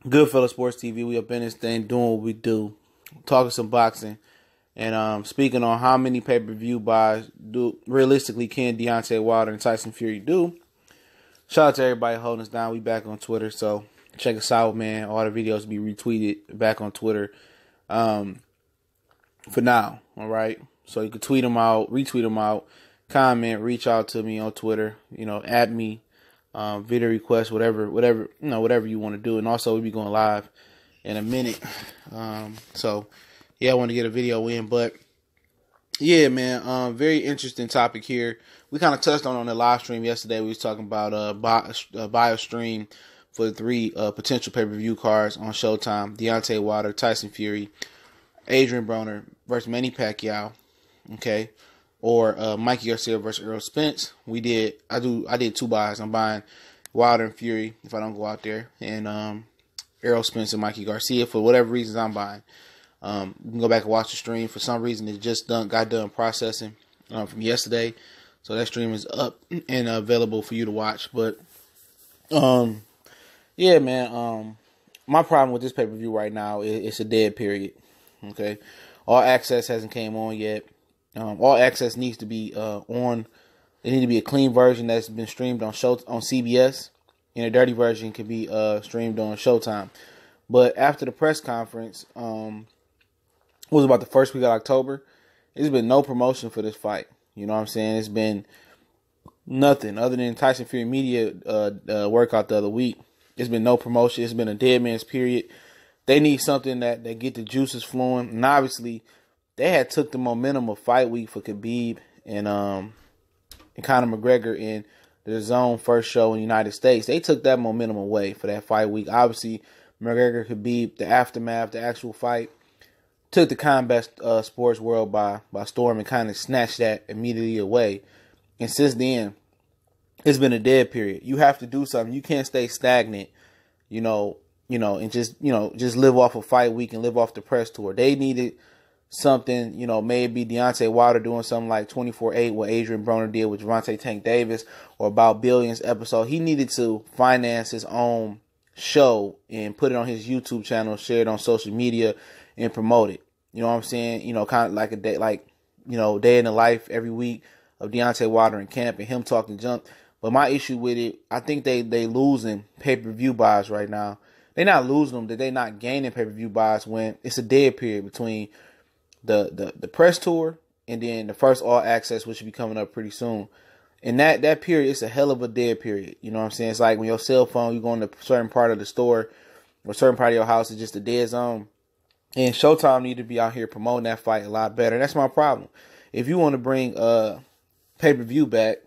Goodfellas Sports TV. We up in this thing doing what we do, talking some boxing, and speaking on how many pay-per-view buys do realistically can Deontay Wilder and Tyson Fury do. Shout out to everybody holding us down. We back on Twitter, so check us out, man. All the videos be retweeted back on Twitter. For now, all right. So you can tweet them out, retweet them out, comment, reach out to me on Twitter. At me. Video requests, whatever you want to do. And also we'll be going live in a minute. So yeah, I want to get a video in, but yeah, man, very interesting topic here. We kind of touched on the live stream yesterday. We was talking about bio stream for the three potential pay-per-view cards on Showtime: Deontay Wilder, Tyson Fury, Adrian Broner versus Manny Pacquiao. Okay. Or Mikey Garcia versus Errol Spence. I did two buys. I'm buying Wilder and Fury if I don't go out there, and Errol Spence and Mikey Garcia for whatever reasons I'm buying. You can go back and watch the stream. For some reason, it just got done processing from yesterday, so that stream is up and available for you to watch. But yeah, man. My problem with this pay-per-view right now is it's a dead period. Okay, All Access hasn't came on yet. All Access needs to be on. There need to be a clean version that's been streamed on CBS, and a dirty version can be streamed on Showtime. But after the press conference, was about the first week of October, there's been no promotion for this fight. You know what I'm saying? It's been nothing other than Tyson Fury media workout the other week. It's been no promotion. It's been a dead man's period. They need something that get the juices flowing, and obviously they had took the momentum of fight week for Khabib and Conor McGregor in the zone first show in the United States. They took that momentum away for that fight week. Obviously, McGregor Khabib, the aftermath, the actual fight, took the combat sports world by storm and kind of snatched that immediately away. And since then, it's been a dead period. You have to do something. You can't stay stagnant, and just live off of fight week and live off the press tour. They needed something, maybe Deontay Wilder doing something like 24/8, what Adrian Broner did with Gervonta Tank Davis, or About Billions episode. He needed to finance his own show and put it on his YouTube channel, share it on social media, and promote it. You know what I'm saying? Kind of like a day, day in the life every week of Deontay Wilder in camp and him talking junk. But my issue with it, I think they losing pay-per-view buys right now. They're not losing them, that they not gaining pay-per-view buys when it's a dead period between the press tour and then the first All Access, which should be coming up pretty soon. And that period, it's a hell of a dead period. You know what I'm saying? It's like when your cell phone, you go in a certain part of the store or a certain part of your house, it's just a dead zone. And Showtime need to be out here promoting that fight a lot better. And that's my problem. If you want to bring pay-per-view back,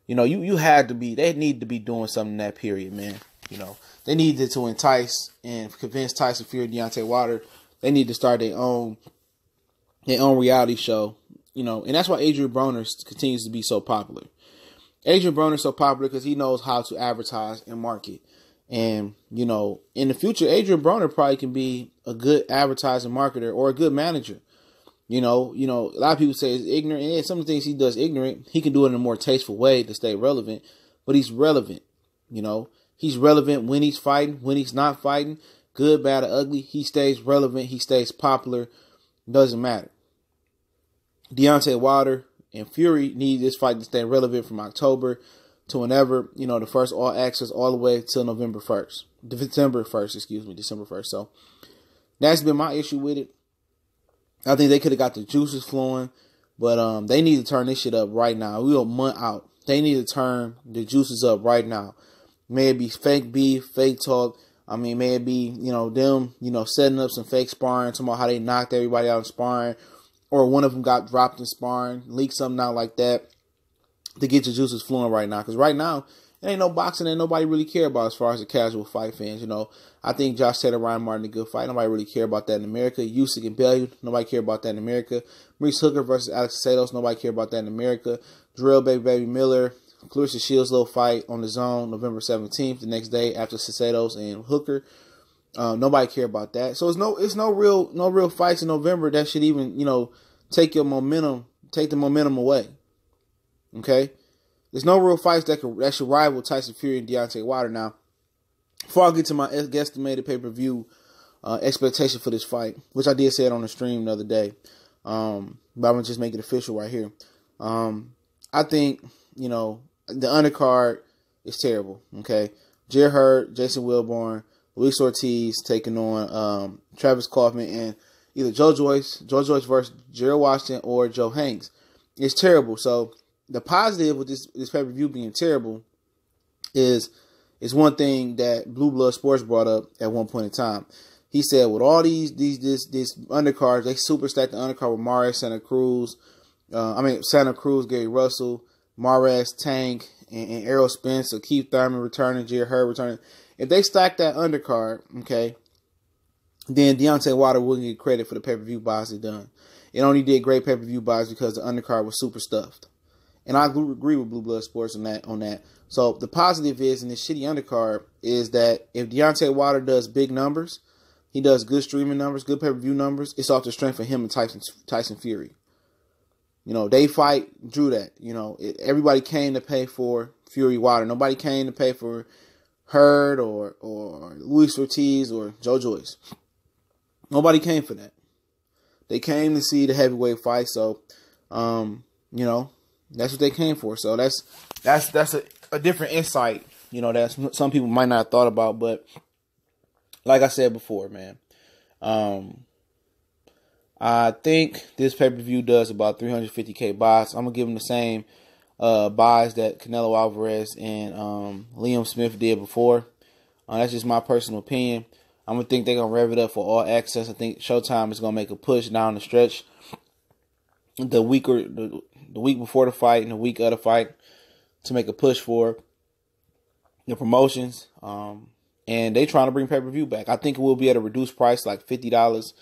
you had to be, they need to be doing something in that period, man. They needed to entice and convince Tyson Fury, Deontay Wilder. They need to start their own reality show, and that's why Adrian Broner continues to be so popular. Adrian Broner is so popular because he knows how to advertise and market. And, in the future, Adrian Broner probably can be a good advertising marketer or a good manager. A lot of people say he's ignorant, and some of the things he does ignorant, he can do it in a more tasteful way to stay relevant, but he's relevant. He's relevant when he's fighting, when he's not fighting. Good, bad, or ugly, he stays relevant. He stays popular. Doesn't matter. Deontay Wilder and Fury need this fight to stay relevant from October to whenever, the first All Access all the way till December 1st. So that's been my issue with it. I think they could have got the juices flowing, but they need to turn this shit up right now. We're a month out. They need to turn the juices up right now. Maybe fake beef, fake talk. Maybe, them, setting up some fake sparring, talking about how they knocked everybody out in sparring, or one of them got dropped in sparring, leak something out like that to get your juices flowing right now. Because right now, it ain't no boxing that nobody really care about as far as the casual fight fans. I think Josh Taylor, Ryan Martin, a good fight. Nobody really care about that in America. Usyk and Bellew, nobody care about that in America. Maurice Hooker versus Alex Cesados, nobody care about that in America. Drill Baby Miller, Clarissa Shields' little fight on the zone November 17th, the next day after Cesados and Hooker. Nobody care about that. So it's no real fights in November that should even, take the momentum away. Okay? There's no real fights that should rival Tyson Fury and Deontay Wilder. Now, before I get to my guesstimated pay-per-view expectation for this fight, which I did say it on the stream the other day, but I'm going to just make it official right here. I think, the undercard is terrible, okay? Jer Hurt, Jason Wilborn, Luis Ortiz taking on Travis Kaufman and either Joe Joyce versus Gerald Washington or Joe Hanks. It's terrible. So the positive with this pay-per-view being terrible is one thing that Blue Blood Sports brought up at one point in time. He said with all these undercards, they super stacked the undercard with Mares, Santa Cruz, Gary Russell, Mares, Tank, and Errol Spence, or Keith Thurman returning, Jer Hurd returning. If they stack that undercard, okay, then Deontay Wilder wouldn't get credit for the pay-per-view buys they done. It only did great pay-per-view buys because the undercard was super stuffed. And I agree with Blue Blood Sports on that. So the positive is in this shitty undercard is that if Deontay Wilder does big numbers, he does good streaming numbers, good pay-per-view numbers, it's off the strength of him and Tyson Fury. They fight drew that. Everybody came to pay for Fury Wilder. Nobody came to pay for Hurd or Luis Ortiz or Joe Joyce. Nobody came for that. They came to see the heavyweight fight. So, that's what they came for. So that's a different insight. That some people might not have thought about. But like I said before, man, I think this pay-per-view does about 350K buys. I'm gonna give them the same buys that Canelo Alvarez and Liam Smith did before. That's just my personal opinion. I'm gonna think they're gonna rev it up for All Access. I think Showtime is gonna make a push down the stretch. The week before the fight and the week of the fight to make a push for the promotions. And they trying to bring pay-per-view back. I think it will be at a reduced price, like $50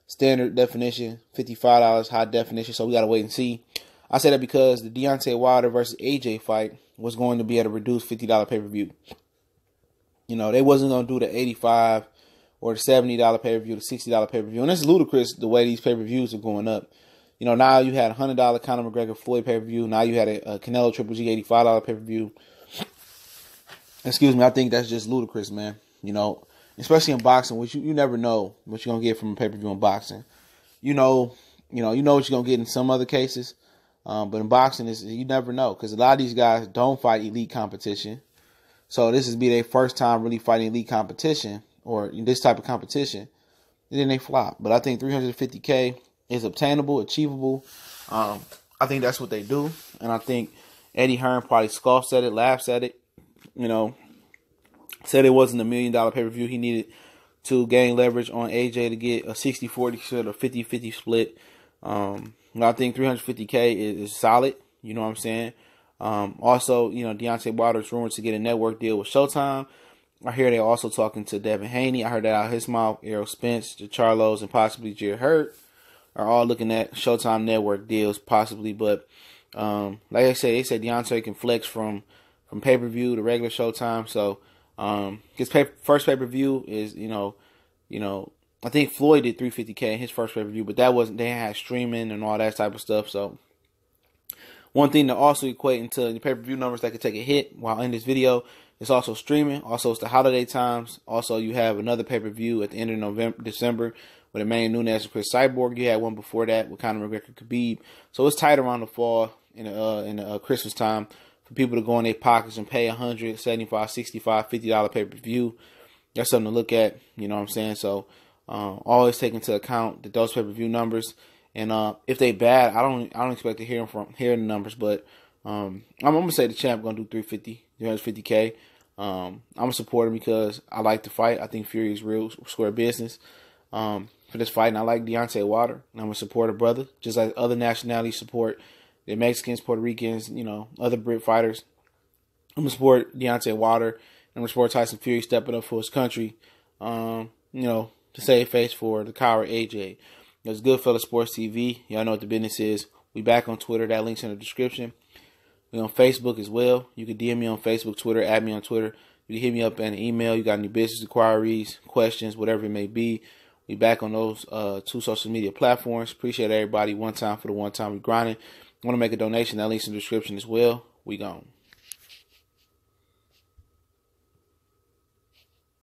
standard definition, $55 high definition. So we gotta wait and see. I say that because the Deontay Wilder versus AJ fight was going to be at a reduced $50 pay-per-view. They wasn't going to do the $85 or the $70 pay-per-view, the $60 pay-per-view. And it's ludicrous the way these pay-per-views are going up. Now you had a $100 Conor McGregor Floyd pay-per-view. Now you had a Canelo Triple G $85 pay-per-view. Excuse me, I think that's just ludicrous, man. Especially in boxing, which you never know what you're going to get from a pay-per-view in boxing. You know what you're going to get in some other cases. But in boxing, you never know because a lot of these guys don't fight elite competition. So this is be their first time really fighting elite competition or this type of competition. And then they flop. But I think 350K is obtainable, achievable. I think that's what they do. And I think Eddie Hearn probably scoffs at it, laughs at it. Said it wasn't $1 million pay-per-view. He needed to gain leverage on AJ to get a 60-40 split or 50-50 split. I think 350K is solid. You know what I'm saying? Also, Deontay Wilder is rumored to get a network deal with Showtime. I hear they're also talking to Devin Haney. I heard that out of his mouth. Errol Spence, DeCharlos, and possibly Jer Hurd are all looking at Showtime network deals, possibly. But like I said, they said Deontay can flex from pay-per-view to regular Showtime. So his first pay-per-view is, I think Floyd did 350K in his first pay-per-view, but that wasn't, they had streaming and all that type of stuff. So one thing to also equate into the pay-per-view numbers that could take a hit while in this video is also streaming. Also, it's the holiday times. Also, you have another pay-per-view at the end of December with Emmanuel Nunes and Chris Cyborg. You had one before that with Conor McGregor, Khabib. So it's tight around the fall in the Christmas time for people to go in their pockets and pay $100, $75, $65, $50 pay-per-view. That's something to look at. You know what I'm saying? So always take into account those pay-per-view numbers. And if they bad, I don't expect to hear the numbers, but I'm gonna say the champ gonna do 350K. I'm gonna support him because I like the fight. I think Fury is real square business for this fight, and I like Deontay Wilder. And I'm gonna support a brother, just like other nationalities support the Mexicans, Puerto Ricans, other Brit fighters. I'm gonna support Deontay Wilder. I'm gonna support Tyson Fury stepping up for his country. To save face for the coward AJ. It's Goodfellas Sports TV. Y'all know what the business is. We back on Twitter. That link's in the description. We on Facebook as well. You can DM me on Facebook, Twitter, add me on Twitter. You can hit me up in an email. You got any business inquiries, questions, whatever it may be. We back on those 2 social media platforms. Appreciate everybody. One time for the one time we grinding. Want to make a donation? That link's in the description as well. We gone.